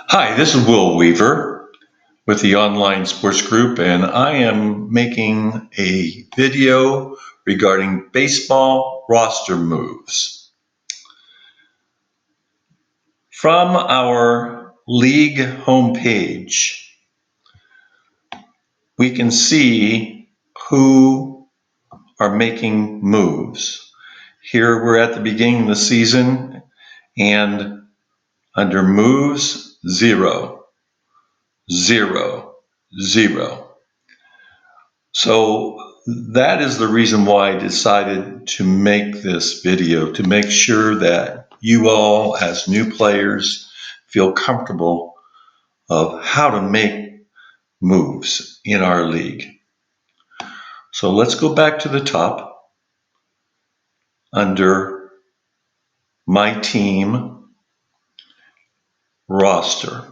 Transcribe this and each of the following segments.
Hi, this is Will Weaver with the Online Sports Group, and I am making a video regarding baseball roster moves. From our league homepage, we can see who are making moves. Here we're at the beginning of the season, and under moves, zero, zero, zero. So that is the reason why I decided to make this video, to make sure that you all as new players feel comfortable of how to make moves in our league. So let's go back to the top under my team roster.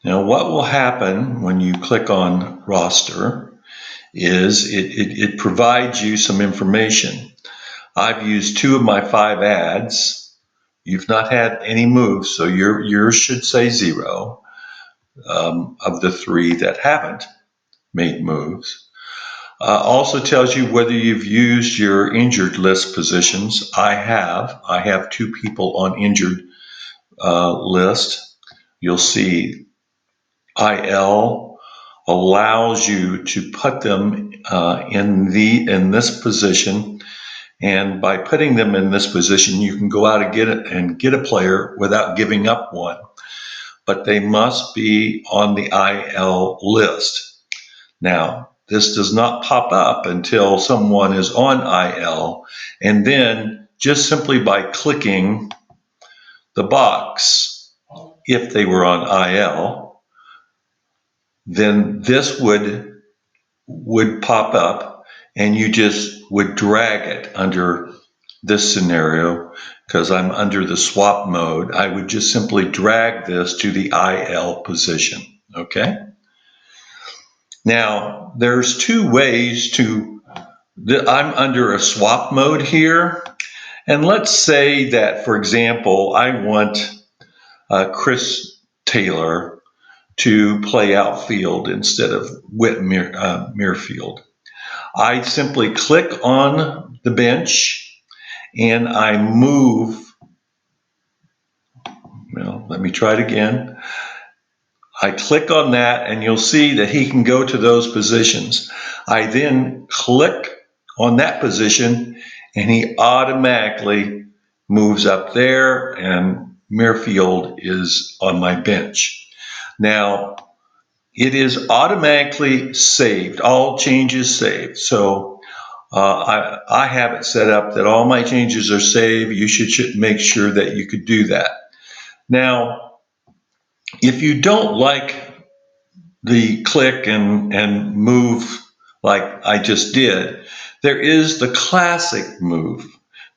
Now what will happen when you click on roster is it provides you some information. I've used 2 of my 5 ads. You've not had any moves, so yours should say 0 of the 3 that haven't made moves. Also tells you whether you've used your injured list positions. I have 2 people on injured list. You'll see IL allows you to put them in this position. And by putting them in this position, you can go out and get a player without giving up one. But they must be on the IL list. Now, this does not pop up until someone is on IL. And then just simply by clicking the box, if they were on IL, then this would pop up and you just would drag it under this scenario. Because I'm under the swap mode, I would just simply drag this to the IL position, okay? Now, there's 2 ways I'm under a swap mode here. And let's say that, for example, I want Chris Taylor to play outfield instead of Whit Merrifield. I simply click on the bench and I move. Well, let me try it again. I click on that and you'll see that he can go to those positions. I then click on that position and he automatically moves up there and Merrifield is on my bench. Now, it is automatically saved, all changes saved. So I have it set up that all my changes are saved. You should make sure that you could do that. Now, if you don't like the click and move like I just did, there is the classic move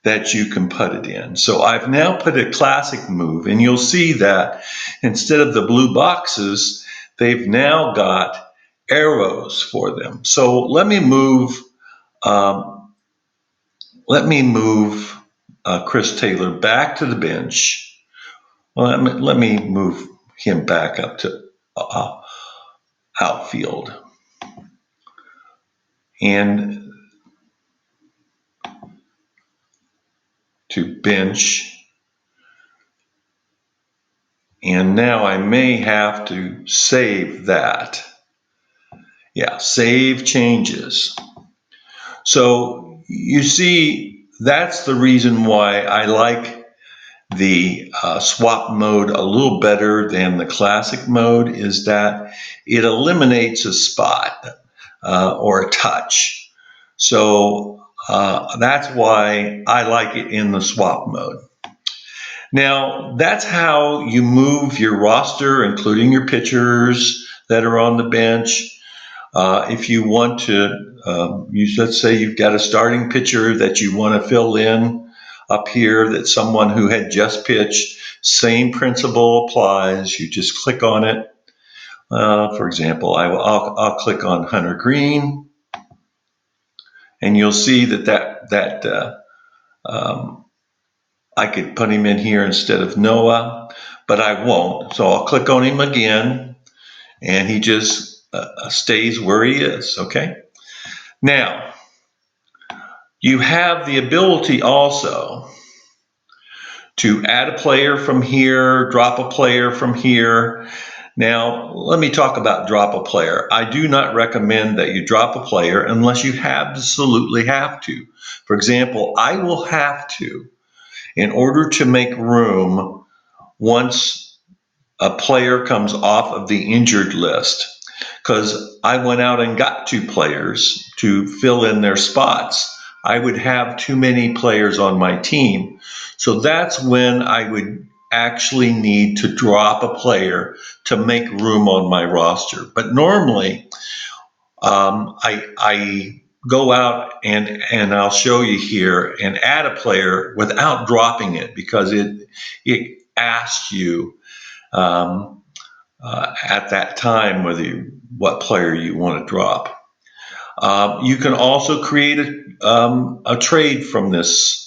that you can put it in. So I've now put a classic move, and you'll see that instead of the blue boxes, they've now got arrows for them. So let me move um, Chris Taylor back to the bench. Well, let me move him back up to outfield. And to bench. And now I may have to save that. Yeah, save changes. So you see, that's the reason why I like the swap mode a little better than the classic mode, is that it eliminates a spot or a touch. So that's why I like it in the swap mode. Now, that's how you move your roster, including your pitchers that are on the bench. If you want to let's say you've got a starting pitcher that you want to fill in up here, that's someone who had just pitched, same principle applies. You just click on it. For example, I'll click on Hunter Green, and you'll see that I could put him in here instead of Noah. but I won't. So I'll click on him again, and he just stays where he is, okay? Now, you have the ability also to add a player from here, drop a player from here. Now, let me talk about drop a player. I do not recommend that you drop a player unless you absolutely have to. For example, I will have to, in order to make room once a player comes off of the injured list, because I went out and got 2 players to fill in their spots. I would have too many players on my team. So that's when I would actually need to drop a player to make room on my roster. But normally, I go out and I'll show you here and add a player without dropping it, because it asks you at that time what player you want to drop. You can also create a trade from this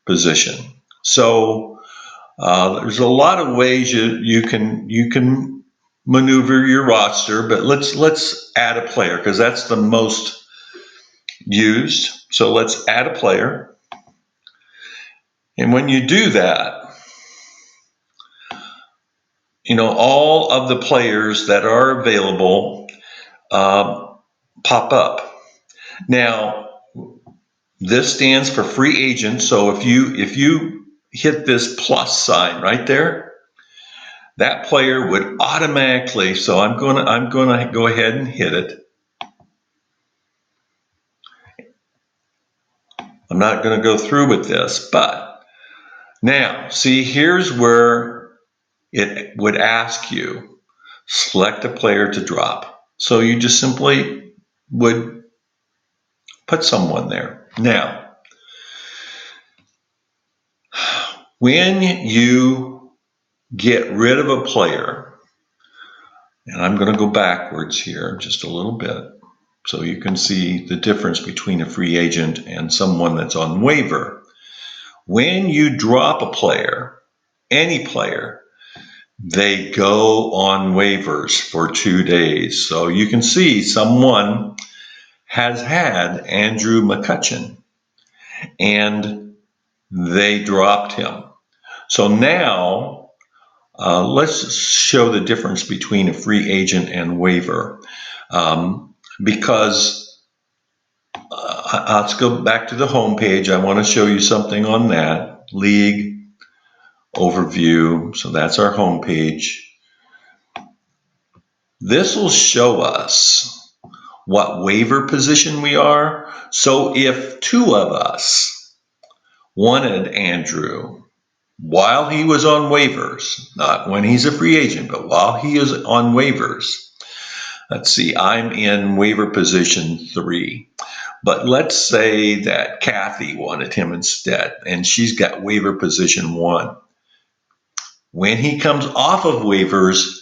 position. So there's a lot of ways you can maneuver your roster, but let's add a player because that's the most used. So let's add a player, and when you do that, all of the players that are available pop up. Now, this stands for free agent. So if you hit this plus sign right there, that player would automatically. So I'm gonna go ahead and hit it. I'm not going to go through with this, but now see, here's where it would ask you select a player to drop. So you just simply would put someone there. Now, when you get rid of a player, and I'm going to go backwards here just a little bit so you can see the difference between a free agent and someone that's on waiver. When you drop a player, any player, they go on waivers for 2 days. So you can see someone has had Andrew McCutcheon and they dropped him. So now let's show the difference between a free agent and waiver. Because let's go back to the home page. I want to show you something on that. League overview. So that's our home page. This will show us what waiver position we are. So if 2 of us wanted Andrew while he was on waivers, not when he's a free agent, but while he is on waivers, let's see, I'm in waiver position 3. But let's say that Kathy wanted him instead, and she's got waiver position 1. When he comes off of waivers,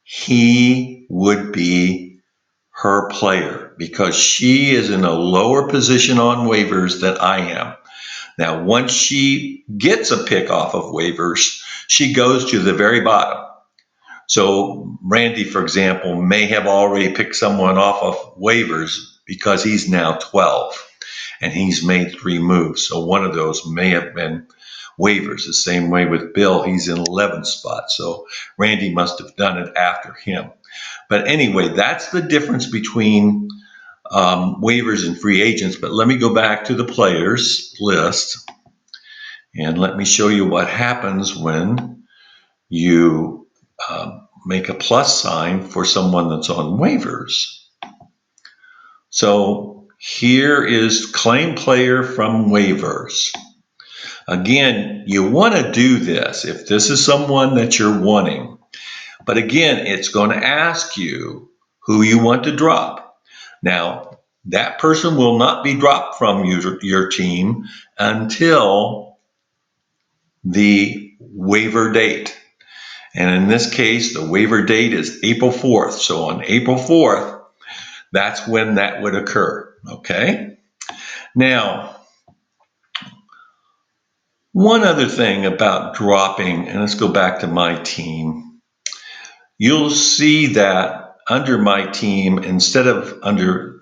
he would be her player because she is in a lower position on waivers than I am. Now, once she gets a pick off of waivers, she goes to the very bottom. So Randy, for example, may have already picked someone off of waivers because he's now 12 and he's made 3 moves. So one of those may have been waivers. The same way with Bill, he's in 11th spot. So Randy must have done it after him. But anyway, that's the difference between waivers and free agents. But let me go back to the players list and let me show you what happens when you make a plus sign for someone that's on waivers. So here is claim player from waivers. Again, you want to do this if this is someone that you're wanting. But again, it's going to ask you who you want to drop. Now, that person will not be dropped from your team until the waiver date. And in this case, the waiver date is April 4th. So on April 4th, that's when that would occur. Okay? Now, One other thing about dropping, and let's go back to my team. You'll see that under my team, instead of under,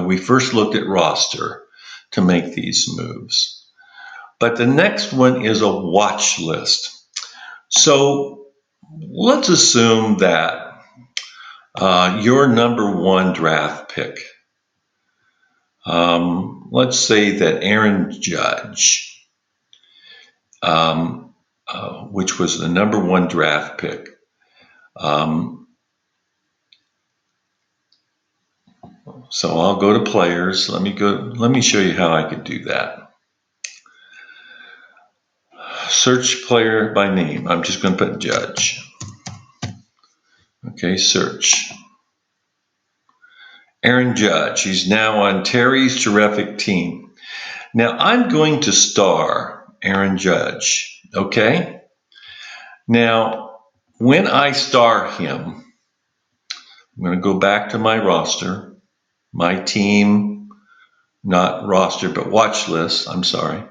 we first looked at roster to make these moves. But the next one is a watch list. So let's assume that your number one draft pick, let's say that Aaron Judge, which was the number one draft pick, so I'll go to players. Let me show you how I could do that. Search player by name. I'm just going to put Judge. Okay, search. Aaron Judge. He's now on Terry's terrific team. Now I'm going to star Aaron Judge. Okay? Now, when I star him, I'm going to go back to my roster, my team, not roster, but watch list. I'm sorry.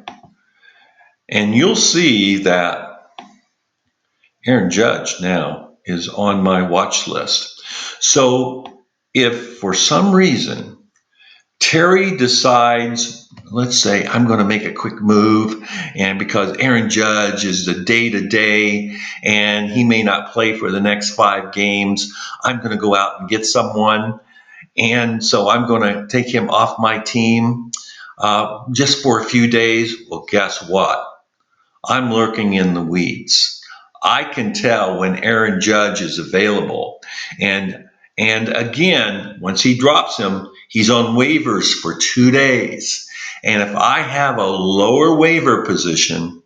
And you'll see that Aaron Judge now is on my watch list. So if for some reason Terry decides, let's say I'm going to make a quick move, and because Aaron Judge is the day-to-day and he may not play for the next 5 games, I'm going to go out and get someone. And so I'm going to take him off my team just for a few days. Well, guess what? I'm lurking in the weeds. I can tell when Aaron Judge is available. And again, once he drops him, he's on waivers for 2 days. And if I have a lower waiver position,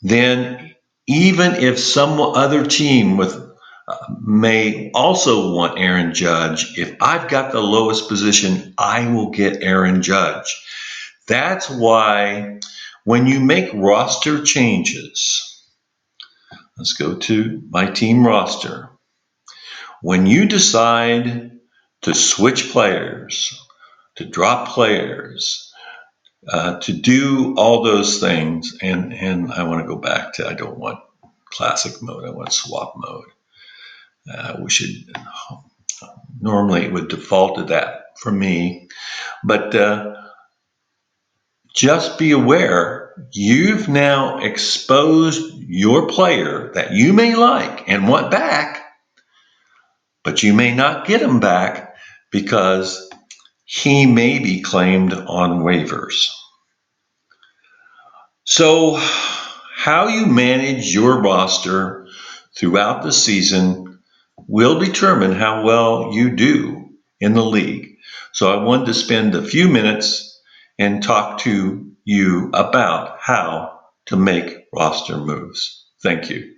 then even if some other team may also want Aaron Judge, if I've got the lowest position, I will get Aaron Judge. That's why when you make roster changes, let's go to my team roster. When you decide to switch players, to drop players, to do all those things, and I want to go back to, I don't want classic mode, I want swap mode. We should, normally it would default to that for me, but just be aware, you've now exposed your player that you may like and want back, but you may not get him back because he may be claimed on waivers. So, how you manage your roster throughout the season will determine how well you do in the league. So I wanted to spend a few minutes and talk to you about how to make roster moves. Thank you.